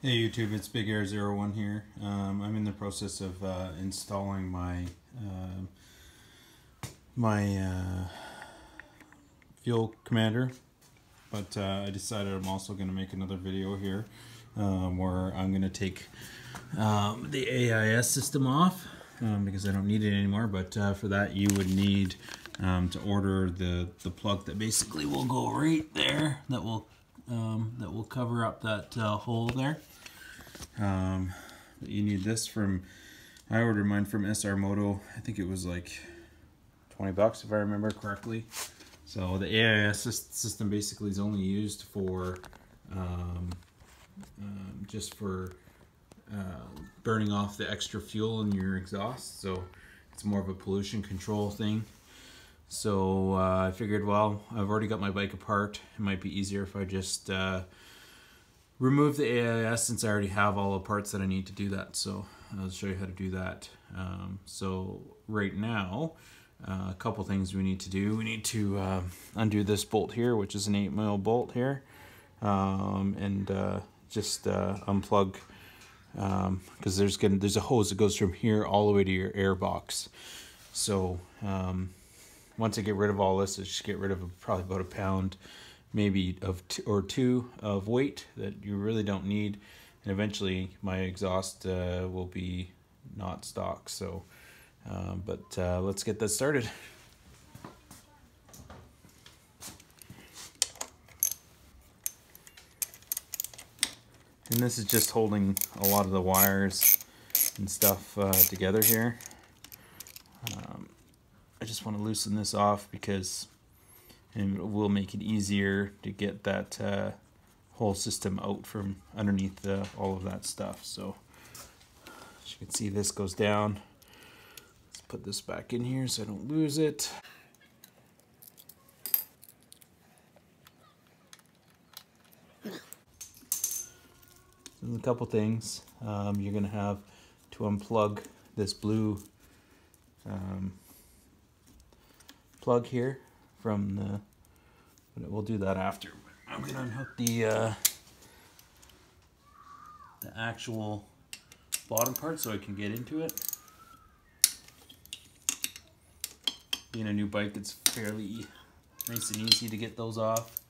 Hey YouTube, it's Big Air 01 here. I'm in the process of installing my fuel commander, but I decided I'm also going to make another video here where I'm going to take the AIS system off because I don't need it anymore. But for that, you would need to order the plug that basically will go right there. That will cover up that hole there. You need this from, I ordered mine from SR Moto. I think it was like 20 bucks if I remember correctly. So the AIS system basically is only used for just for burning off the extra fuel in your exhaust. So it's more of a pollution control thing. So I figured, well, I've already got my bike apart. It might be easier if I just remove the AIS since I already have all the parts that I need to do that. So I'll show you how to do that. So right now, a couple things we need to do. We need to undo this bolt here, which is an 8mm bolt here, and just unplug, because there's a hose that goes from here all the way to your air box. So once I get rid of all this, I just get rid of probably about a pound, maybe of two of weight that you really don't need, and eventually my exhaust will be not stock. So but let's get that started. And this is just holding a lot of the wires and stuff together here. I just want to loosen this off because it will make it easier to get that whole system out from underneath all of that stuff. So as you can see, this goes down. Let's put this back in here so I don't lose it. There's a couple things. You're going to have to unplug this blue plug here from the, but we'll do that after. I'm going to unhook the actual bottom part so I can get into it. Being a new bike, it's fairly nice and easy to get those off.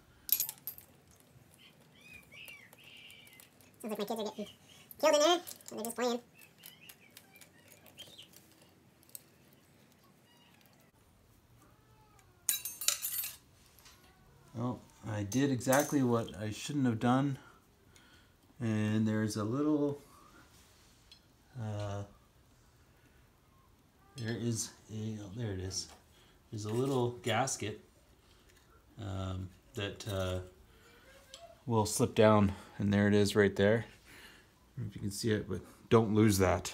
Sounds like my kids are getting killed in there, so they're just playing. Well, I did exactly what I shouldn't have done, and there's a little there it is. There's a little gasket that will slip down, and there it is right there. I don't know if you can see it, but don't lose that.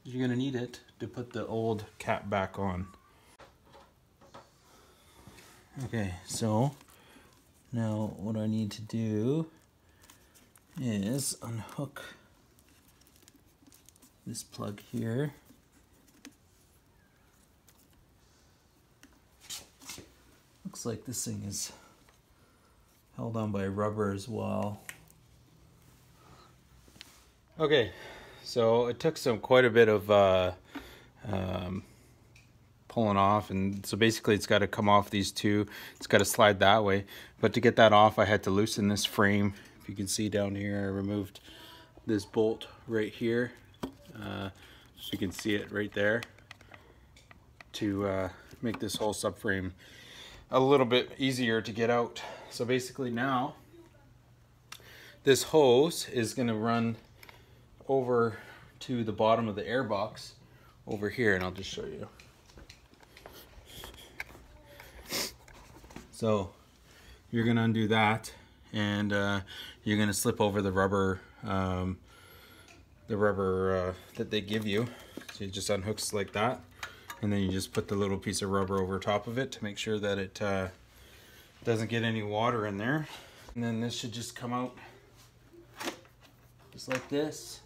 You're gonna need it to put the old cap back on. Okay, so now what I need to do is unhook this plug here. Looks like this thing is held on by rubber as well. Okay, so it took quite a bit of pulling off, and so basically it's got to come off these two. It's got to slide that way, but to get that off I had to loosen this frame. If you can see down here, I removed this bolt right here, so you can see it right there, to make this whole subframe a little bit easier to get out. So basically now this hose is going to run over to the bottom of the air box over here, and I'll just show you. So you're going to undo that, and you're going to slip over the rubber that they give you. So it just unhooks like that, and then you just put the little piece of rubber over top of it to make sure that it doesn't get any water in there. And then this should just come out just like this.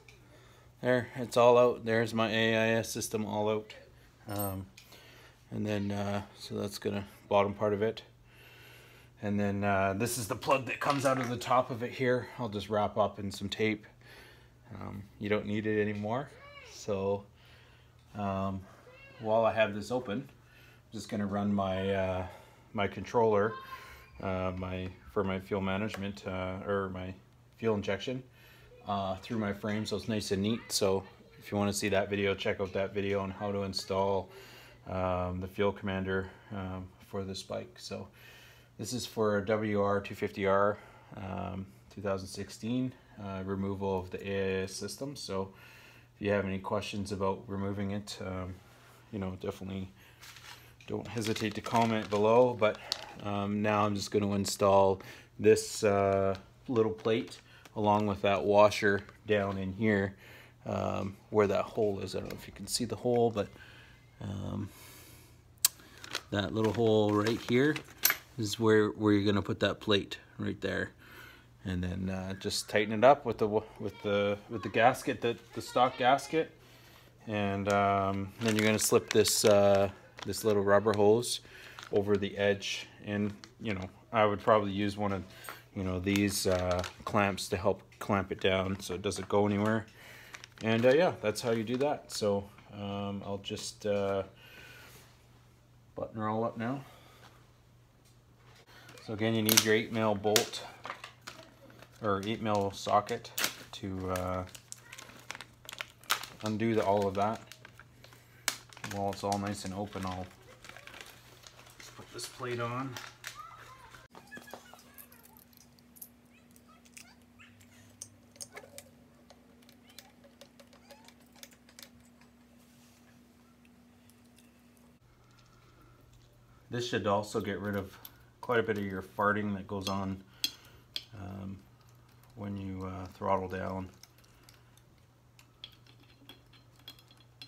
There, it's all out. There's my AIS system all out. And then so that's gonna bottom part of it. And then this is the plug that comes out of the top of it here. I'll just wrap up in some tape. You don't need it anymore. So while I have this open, I'm just going to run my my controller for my fuel management or my fuel injection through my frame, so it's nice and neat. So if you want to see that video, check out that video on how to install the fuel commander for this bike. So this is for a WR250R 2016 removal of the AIS system. So if you have any questions about removing it, you know, definitely don't hesitate to comment below. But now I'm just going to install this little plate along with that washer down in here where that hole is. I don't know if you can see the hole, but that little hole right here is where you're going to put that plate right there. And then just tighten it up with the gasket, the stock gasket, and then you're going to slip this this little rubber hose over the edge. And you know, I would probably use one of these clamps to help clamp it down so it doesn't go anywhere. And yeah, that's how you do that. So I'll just button her all up now. So again, you need your 8mm bolt or 8mm socket to undo all of that. While it's all nice and open, I'll just put this plate on. This should also get rid of quite a bit of your farting that goes on when you throttle down.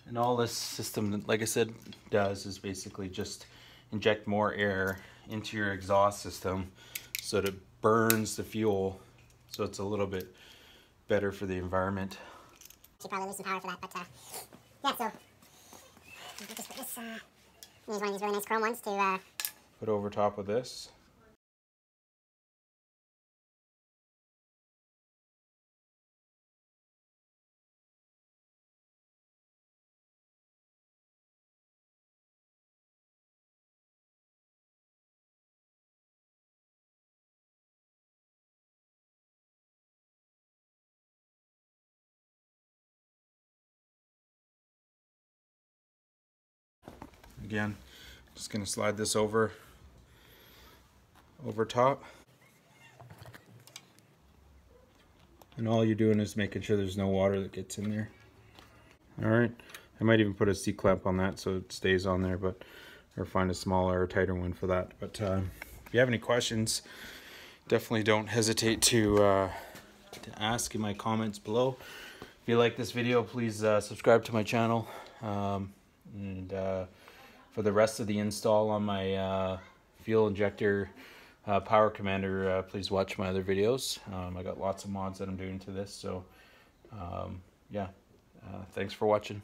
And all this system, like I said, does is basically just inject more air into your exhaust system so that it burns the fuel, so it's a little bit better for the environment. Should probably lose some power for that, but yeah, so just put this, use one of these really nice chrome ones to put over top of this. Again, just going to slide this over top. And all you're doing is making sure there's no water that gets in there. Alright, I might even put a C-clamp on that so it stays on there, but or find a smaller or tighter one for that. But if you have any questions, definitely don't hesitate to ask in my comments below. If you like this video, please subscribe to my channel. For the rest of the install on my fuel injector power commander, please watch my other videos. I got lots of mods that I'm doing to this. So yeah, thanks for watching.